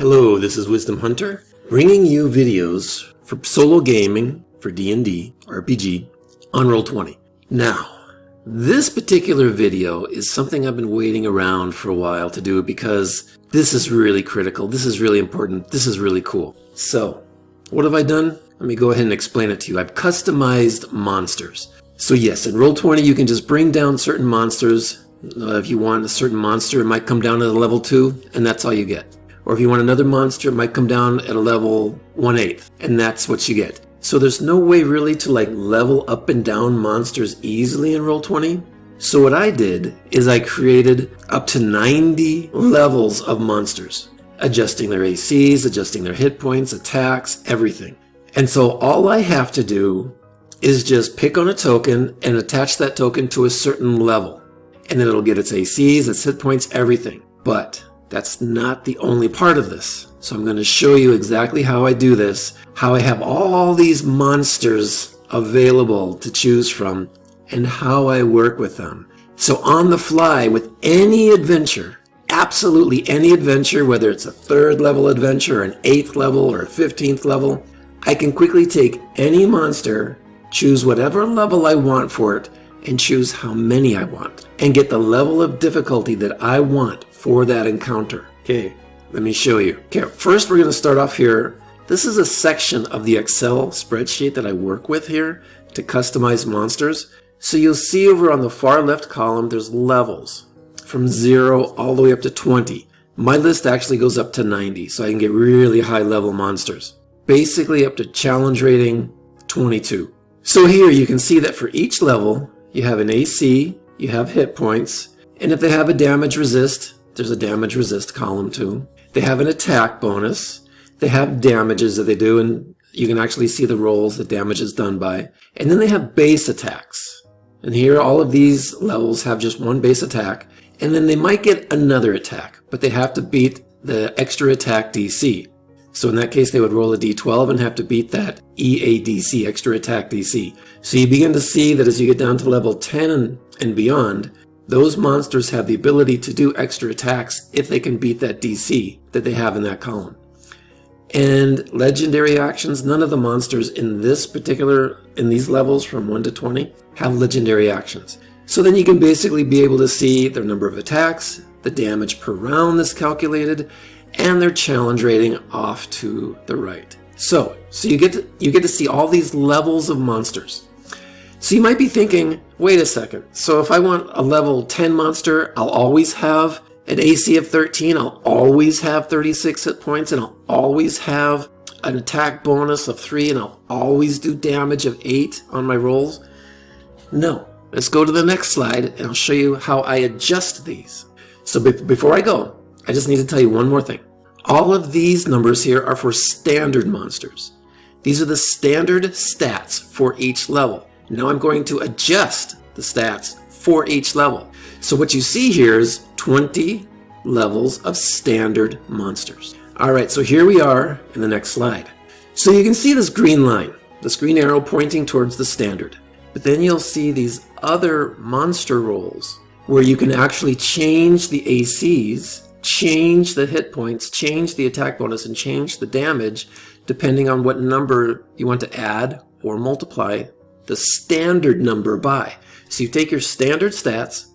Hello, this is Wisdom Hunter, bringing you videos for solo gaming, for D&D, RPG, on Roll20. Now, this particular video is something I've been waiting around for a while to do because this is really critical, this is really important, this is really cool. So, what have I done? Let me go ahead and explain it to you. I've customized monsters. So yes, in Roll20 you can just bring down certain monsters. If you want a certain monster, it might come down to the level 2, and that's all you get. Or if you want another monster, it might come down at a level 1/8, and that's what you get. So there's no way really to level up and down monsters easily in Roll20. So what I did is I created up to 90 levels of monsters, adjusting their ACs, adjusting their hit points, attacks, everything. And so all I have to do is just pick on a token and attach that token to a certain level. And then it'll get its ACs, its hit points, everything. But that's not the only part of this. So I'm going to show you exactly how I do this, how I have all these monsters available to choose from, and how I work with them. So on the fly, with any adventure, absolutely any adventure, whether it's a 3rd level adventure, an 8th level, or a 15th level, I can quickly take any monster, choose whatever level I want for it, and choose how many I want, and get the level of difficulty that I want for that encounter. Okay, let me show you. Okay, first we're going to start off here. This is a section of the Excel spreadsheet that I work with here to customize monsters. So you'll see over on the far left column there's levels from 0 all the way up to 20. My list actually goes up to 90, so I can get really high level monsters. Basically up to challenge rating 22. So here you can see that for each level you have an AC, you have hit points, and if they have a damage resist, there's a damage resist column too. They have an attack bonus. They have damages that they do, and you can actually see the rolls that damage is done by. And then they have base attacks. And here all of these levels have just one base attack, and then they might get another attack, but they have to beat the extra attack DC. So in that case they would roll a D12 and have to beat that EADC, extra attack DC. So you begin to see that as you get down to level 10 and beyond, those monsters have the ability to do extra attacks if they can beat that DC that they have in that column. And legendary actions, none of the monsters in these levels from 1 to 20 have legendary actions. So then you can basically be able to see their number of attacks, the damage per round that's calculated, and their challenge rating off to the right. So you get to see all these levels of monsters. So you might be thinking, wait a second, so if I want a level 10 monster, I'll always have an AC of 13, I'll always have 36 hit points, and I'll always have an attack bonus of 3, and I'll always do damage of 8 on my rolls? No. Let's go to the next slide, and I'll show you how I adjust these. So before I go, I just need to tell you one more thing. All of these numbers here are for standard monsters. These are the standard stats for each level. Now I'm going to adjust the stats for each level. So what you see here is 20 levels of standard monsters. Alright, so here we are in the next slide. So you can see this green line, this green arrow pointing towards the standard. But then you'll see these other monster rolls where you can actually change the ACs, change the hit points, change the attack bonus, and change the damage depending on what number you want to add or multiply the standard number by. So you take your standard stats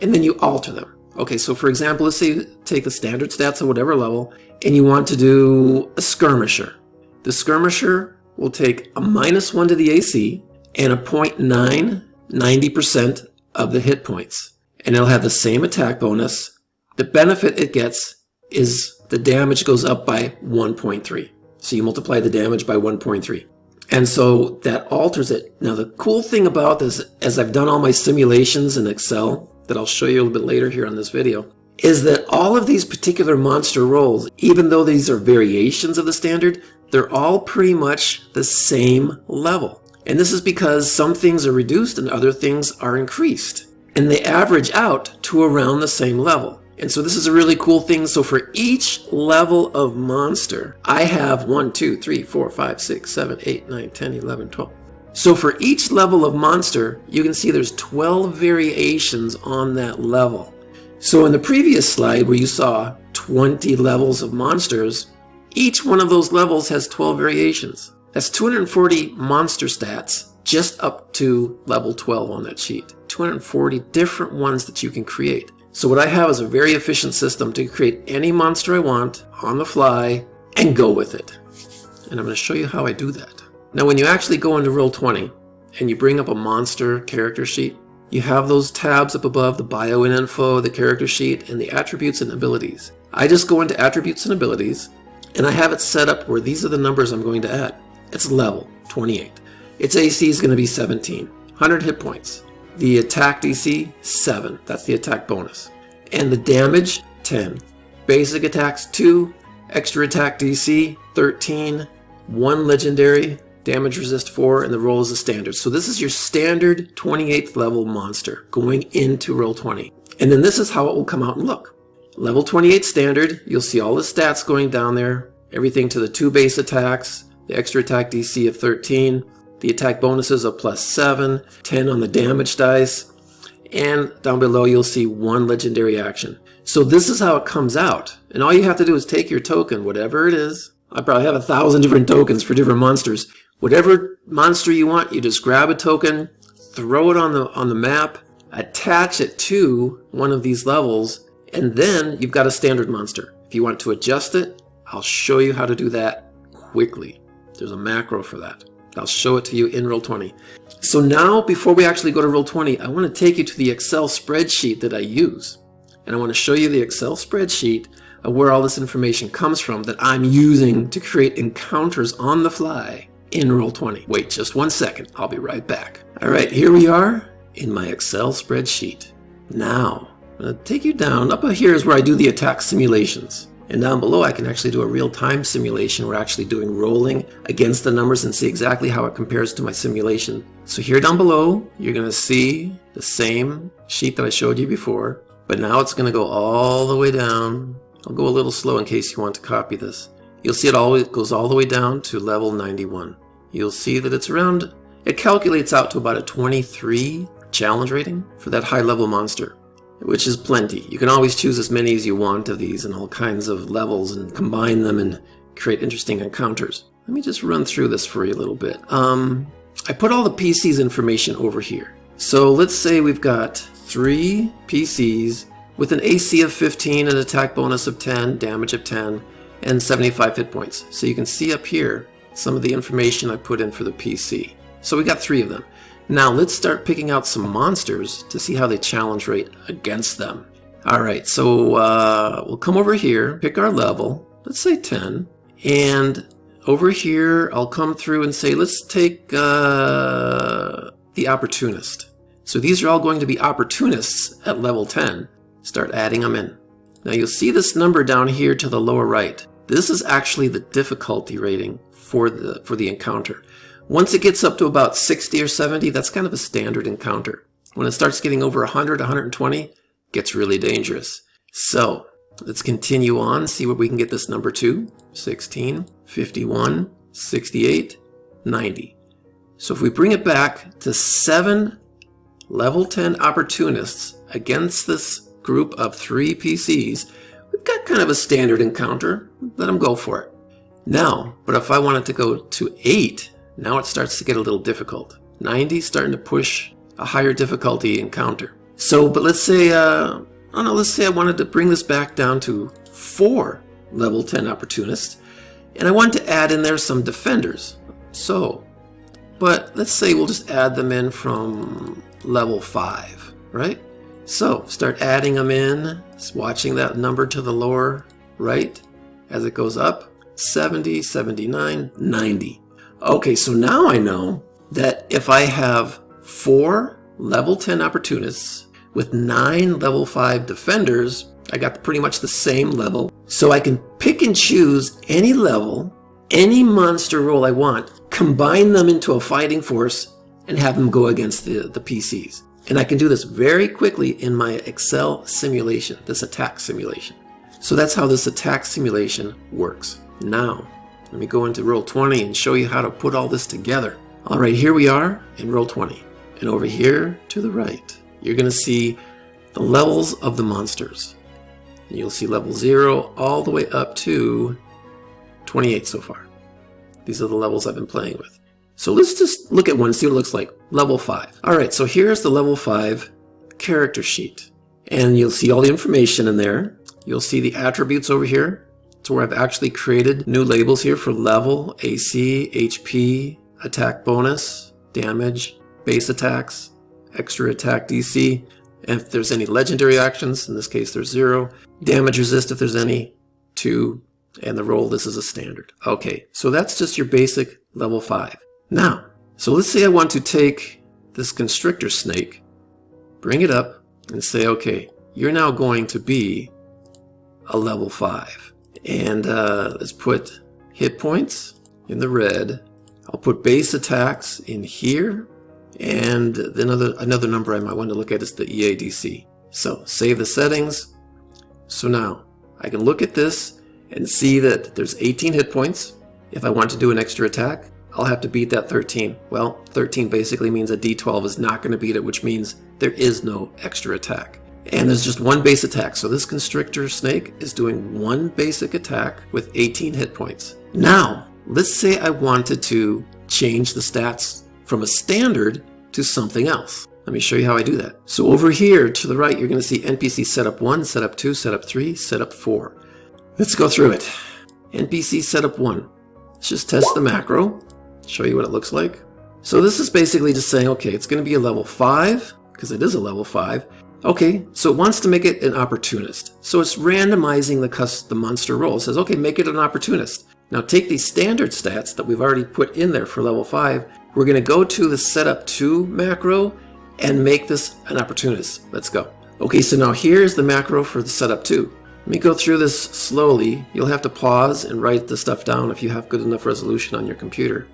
and then you alter them. Okay, so for example, let's say you take the standard stats at whatever level and you want to do a skirmisher. The skirmisher will take a -1 to the AC and a 0.9, 90% of the hit points. And it'll have the same attack bonus. The benefit it gets is the damage goes up by 1.3. So you multiply the damage by 1.3. And so that alters it. Now the cool thing about this, as I've done all my simulations in Excel, that I'll show you a little bit later here on this video, is that all of these particular monster rolls, even though these are variations of the standard, they're all pretty much the same level. And this is because some things are reduced and other things are increased. And they average out to around the same level. And so this is a really cool thing. So for each level of monster, I have 1, 2, 3, 4, 5, 6, 7, 8, 9, 10, 11, 12. So for each level of monster, you can see there's 12 variations on that level. So in the previous slide where you saw 20 levels of monsters. Each one of those levels has 12 variations. That's 240 monster stats just up to level 12 on that sheet. 240 different ones that you can create. So what I have is a very efficient system to create any monster I want on the fly and go with it. And I'm going to show you how I do that. Now when you actually go into Roll20 and you bring up a monster character sheet, you have those tabs up above, the bio and info, the character sheet, and the attributes and abilities. I just go into attributes and abilities, and I have it set up where these are the numbers I'm going to add. It's level 28. Its AC is going to be 17. 100 hit points. The attack DC, 7. That's the attack bonus. And the damage, 10. Basic attacks, 2. Extra attack DC, 13. 1 legendary. Damage resist 4, and the roll is a standard. So this is your standard 28th level monster going into Roll20. And then this is how it will come out and look. Level 28 standard, you'll see all the stats going down there. Everything to the 2 base attacks, the extra attack DC of 13, the attack bonuses of +7, 10 on the damage dice, and down below you'll see 1 legendary action. So this is how it comes out. And all you have to do is take your token, whatever it is. I probably have 1,000 different tokens for different monsters. Whatever monster you want, you just grab a token, throw it on the map, attach it to one of these levels, and then you've got a standard monster. If you want to adjust it, I'll show you how to do that quickly. There's a macro for that. I'll show it to you in Roll20. So now, before we actually go to Roll20, I want to take you to the Excel spreadsheet that I use. And I want to show you the Excel spreadsheet of where all this information comes from that I'm using to create encounters on the fly in Roll20. Wait just 1 second. I'll be right back. All right, here we are in my Excel spreadsheet. Now, I'm going to take you down. Up here is where I do the attack simulations. And down below, I can actually do a real-time simulation. We're actually doing rolling against the numbers and see exactly how it compares to my simulation. So here down below, you're going to see the same sheet that I showed you before, but now it's going to go all the way down. I'll go a little slow in case you want to copy this. You'll see it goes all the way down to level 91. You'll see that it's around, it calculates out to about a 23 challenge rating for that high-level monster, which is plenty. You can always choose as many as you want of these in all kinds of levels and combine them and create interesting encounters. Let me just run through this for you a little bit. I put all the PC's information over here. So let's say we've got 3 PCs with an AC of 15, an attack bonus of 10, damage of 10, and 75 hit points. So you can see up here some of the information I put in for the PC. So we got 3 of them. Now let's start picking out some monsters to see how they challenge rate against them. Alright, so we'll come over here, pick our level, let's say 10, and over here I'll come through and say let's take the Opportunist. So these are all going to be Opportunists at level 10. Start adding them in. Now you'll see this number down here to the lower right. This is actually the difficulty rating for the encounter. Once it gets up to about 60 or 70, that's kind of a standard encounter. When it starts getting over 100, 120, it gets really dangerous. So let's continue on, see what we can get this number to. 16, 51, 68, 90. So if we bring it back to 7 level 10 Opportunists against this group of 3 PCs, we've got kind of a standard encounter. Let them go for it. Now, but if I wanted to go to 8, now it starts to get a little difficult. 90 starting to push a higher difficulty encounter. So, but let's say, let's say I wanted to bring this back down to 4 level 10 Opportunists, and I wanted to add in there some defenders. So, but let's say we'll just add them in from level 5, right? So, start adding them in, just watching that number to the lower right as it goes up. 70, 79, 90. Okay, so now I know that if I have 4 level 10 Opportunists with 9 level 5 defenders, I got pretty much the same level. So I can pick and choose any level, any monster role I want, combine them into a fighting force, and have them go against the PCs. And I can do this very quickly in my Excel simulation, this attack simulation. So that's how this attack simulation works. Now, let me go into Roll20 and show you how to put all this together. All right, here we are in Roll20. And over here to the right, you're going to see the levels of the monsters. And you'll see level 0 all the way up to 28 so far. These are the levels I've been playing with. So let's just look at one and see what it looks like. Level 5. Alright, so here's the level 5 character sheet. And you'll see all the information in there. You'll see the attributes over here. So where I've actually created new labels here for level, AC, HP, attack bonus, damage, base attacks, extra attack DC, and if there's any legendary actions, in this case there's 0, damage resist if there's any, 2, and the roll, this is a standard. Okay, so that's just your basic level 5. Now, so let's say I want to take this constrictor snake, bring it up, and say, okay, you're now going to be a level 5. And let's put hit points in the red. I'll put base attacks in here. And then another number I might want to look at is the EADC. So save the settings. So now I can look at this and see that there's 18 hit points. If I want to do an extra attack, I'll have to beat that 13. Well, 13 basically means a D12 is not going to beat it, which means there is no extra attack. And there's just one base attack. So this constrictor snake is doing one basic attack with 18 hit points. Now, let's say I wanted to change the stats from a standard to something else. Let me show you how I do that. So over here to the right, you're going to see NPC setup 1, setup 2, setup 3, setup 4. Let's go through it. NPC setup 1. Let's just test the macro, show you what it looks like. So this is basically just saying, okay, it's going to be a level 5, because it is a level 5. Okay, so it wants to make it an opportunist. So it's randomizing the monster roll. It says, okay, make it an opportunist. Now take these standard stats that we've already put in there for level 5. We're going to go to the setup 2 macro and make this an opportunist. Let's go. Okay, so now here's the macro for the setup 2. Let me go through this slowly. You'll have to pause and write the stuff down if you have good enough resolution on your computer.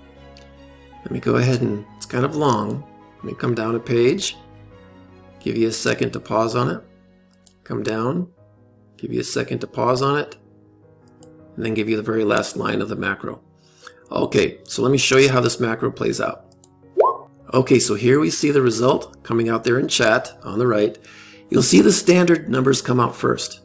Let me go ahead and, it's kind of long. Let me come down a page. Give you a second to pause on it. Come down. Give you a second to pause on it. And then give you the very last line of the macro. Okay, so let me show you how this macro plays out. Okay, so here we see the result coming out there in chat on the right. You'll see the standard numbers come out first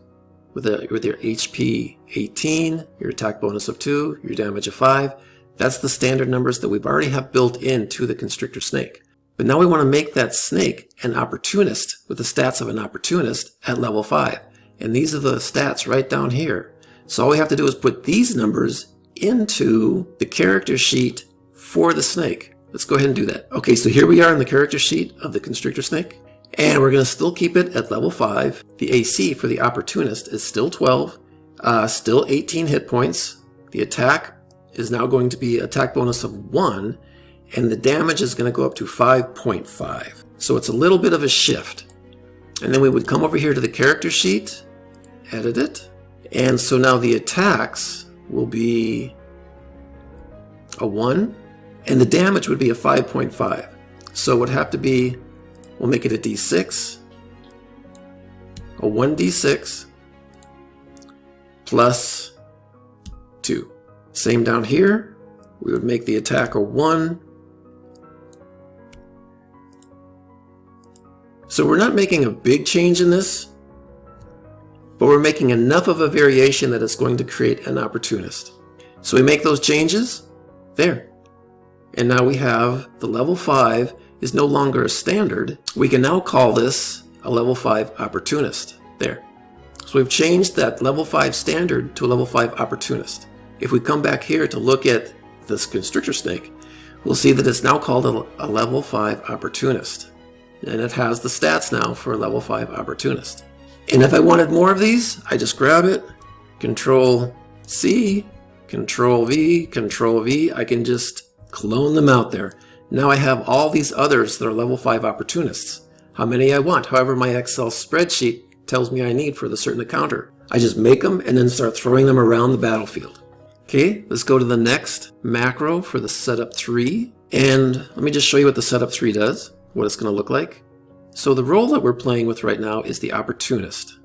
with your HP 18, your attack bonus of 2, your damage of 5. That's the standard numbers that we've already have built into the constrictor snake. But now we want to make that snake an opportunist with the stats of an opportunist at level 5. And these are the stats right down here. So all we have to do is put these numbers into the character sheet for the snake. Let's go ahead and do that. Okay, so here we are in the character sheet of the constrictor snake. And we're going to still keep it at level 5. The AC for the opportunist is still 12. Still 18 hit points. The attack is now going to be attack bonus of 1. And the damage is going to go up to 5.5. So it's a little bit of a shift. And then we would come over here to the character sheet, edit it. And so now the attacks will be a 1. And the damage would be a 5.5. So it would have to be, we'll make it a D6. A 1d6 plus 2. Same down here. We would make the attack a 1. So we're not making a big change in this, but we're making enough of a variation that it's going to create an opportunist. So we make those changes, there. And now we have the level 5 is no longer a standard. We can now call this a level 5 opportunist, there. So we've changed that level 5 standard to a level 5 opportunist. If we come back here to look at this constrictor snake, we'll see that it's now called a level 5 opportunist. And it has the stats now for a level 5 opportunist. And if I wanted more of these, I just grab it, Control C, Control V, Control V. I can just clone them out there. Now I have all these others that are level 5 opportunists. How many I want, however my Excel spreadsheet tells me I need for the certain encounter. I just make them and then start throwing them around the battlefield. Okay, let's go to the next macro for the setup 3. And let me just show you what the setup 3 does, what it's going to look like. So the role that we're playing with right now is the opportunist.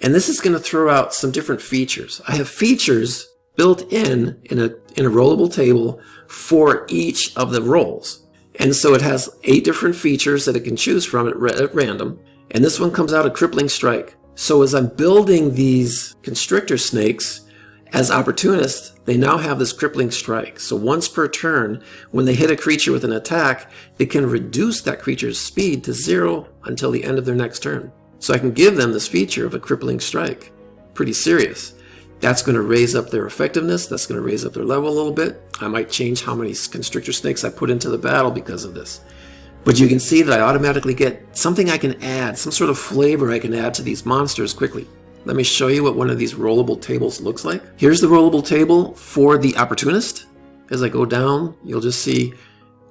And this is going to throw out some different features. I have features built in a rollable table for each of the roles. And so it has 8 different features that it can choose from at random. And this one comes out a crippling strike. So as I'm building these constrictor snakes as opportunists, they now have this crippling strike. So once per turn, when they hit a creature with an attack, they can reduce that creature's speed to 0 until the end of their next turn. So I can give them this feature of a crippling strike. Pretty serious. That's going to raise up their effectiveness. That's going to raise up their level a little bit. I might change how many constrictor snakes I put into the battle because of this. But you can see that I automatically get something I can add, some sort of flavor I can add to these monsters quickly. Let me show you what one of these rollable tables looks like. Here's the rollable table for the opportunist. As I go down, you'll just see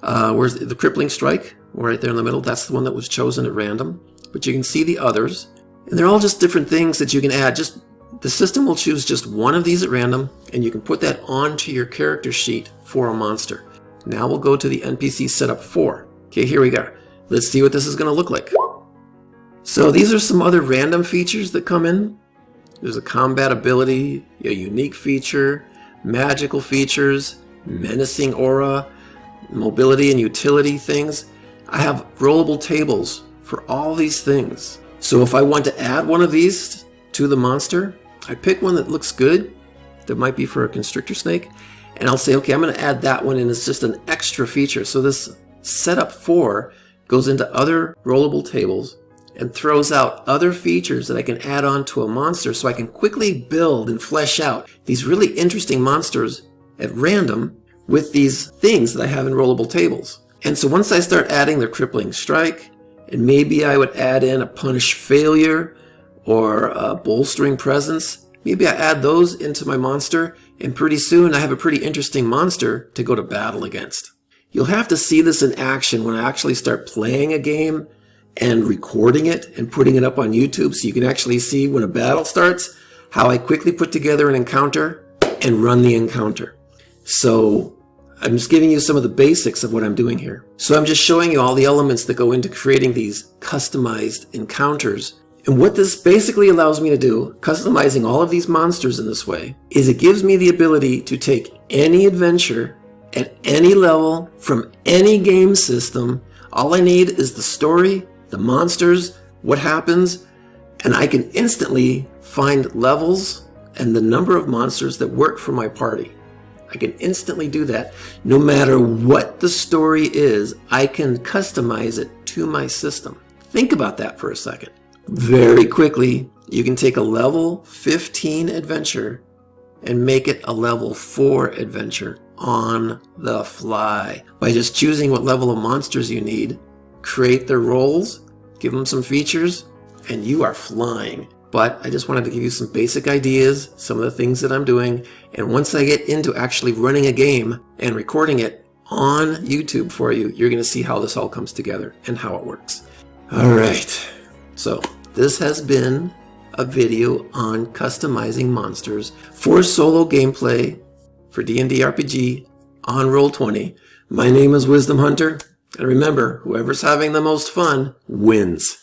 where's the crippling strike, right there in the middle. That's the one that was chosen at random. But you can see the others. And they're all just different things that you can add. The system will choose just one of these at random, and you can put that onto your character sheet for a monster. Now we'll go to the NPC setup 4. Okay, here we go. Let's see what this is going to look like. So these are some other random features that come in. There's a combat ability, a unique feature, magical features, menacing aura, mobility and utility things. I have rollable tables for all these things. So if I want to add one of these to the monster, I pick one that looks good, that might be for a constrictor snake, and I'll say, okay, I'm going to add that one in as just an extra feature. So this setup 4 goes into other rollable tables and throws out other features that I can add on to a monster so I can quickly build and flesh out these really interesting monsters at random with these things that I have in rollable tables. And so once I start adding the crippling strike, and maybe I would add in a punish failure or a bolstering presence, maybe I add those into my monster, and pretty soon I have a pretty interesting monster to go to battle against. You'll have to see this in action when I actually start playing a game and recording it and putting it up on YouTube so you can actually see when a battle starts how I quickly put together an encounter and run the encounter. So I'm just giving you some of the basics of what I'm doing here. So I'm just showing you all the elements that go into creating these customized encounters. And what this basically allows me to do, customizing all of these monsters in this way, is it gives me the ability to take any adventure at any level from any game system. All I need is the story, the monsters, what happens, and I can instantly find levels and the number of monsters that work for my party. I can instantly do that. No matter what the story is, I can customize it to my system. Think about that for a second. Very quickly, you can take a level 15 adventure and make it a level 4 adventure on the fly by just choosing what level of monsters you need, create their roles, give them some features, and you are flying. But I just wanted to give you some basic ideas, some of the things that I'm doing, and once I get into actually running a game and recording it on YouTube for you, you're going to see how this all comes together and how it works. All right, so this has been a video on customizing monsters for solo gameplay for D&D RPG on Roll20. My name is Wisdom Hunter, and remember, whoever's having the most fun wins.